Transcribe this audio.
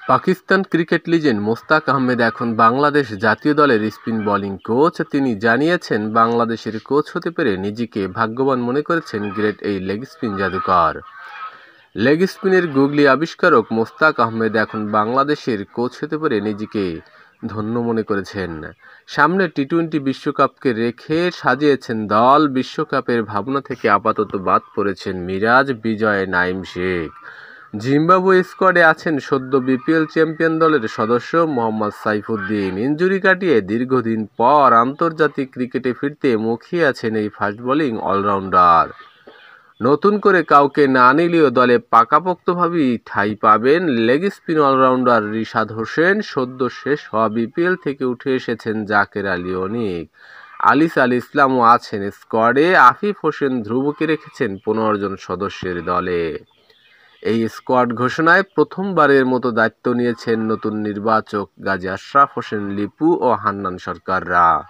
Pakistan cricket legend Mostak Ahmed এখন বাংলাদেশ জাতীয় দলের স্পিন বোলিং কোচ। তিনি জানিয়েছেন, বাংলাদেশের কোচ হতে পেরে নিজেকে ভাগ্যবান মনে করেছেন গ্রেট এই লেগ স্পিন জাদুকর। লেগ স্পিনের গুগলি আবিষ্কারক মোস্তাক আহমেদ এখন বাংলাদেশের কোচ হতে পেরে নিজেকে ধন্য মনে করেছেন। সামনে টি-20 বিশ্বকাপকে রেখে সাজিয়েছেন দল। বিশ্বকাপের ভাবনা থেকে আপাতত বাদ পড়েছেন মিরাজ, বিজয়, নাইম শেখ। জিম্বাবুয়ে স্কোয়াডে আছেন সদ্য বিপিএল চ্যাম্পিয়ন দলের সদস্য মোহাম্মদ সাইফুদ্দিন। ইনজুরি কাটিয়ে দীর্ঘদিন পর আন্তর্জাতিক ক্রিকেটে ফিরতে মুখিয়ে আছেন এই ফাস্ট বোলিং অলরাউন্ডার। নতুন করে কাউকে না নিলেও দলে পাকাপোক্তভাবেই ঠাঁই পাবেন leg spin allrounder Rishad Hossain. সদ্য শেষ হওয়া বিপিএল থেকে উঠে এসেছেন জাকের আলী অনিক। আলিস আল ইসলামও আছেন স্কোয়াডে। আফিফ হোসেন ধ্রুবকে রেখেছেন 15 জন সদস্যের দলে। এই স্কোয়াড ঘোষণায় প্রথমবারের মতো দায়িত্ব নিয়েছেন নতুন নির্বাচক গাজী আশরাফ হোসেন লিপু ও হান্নান সরকাররা।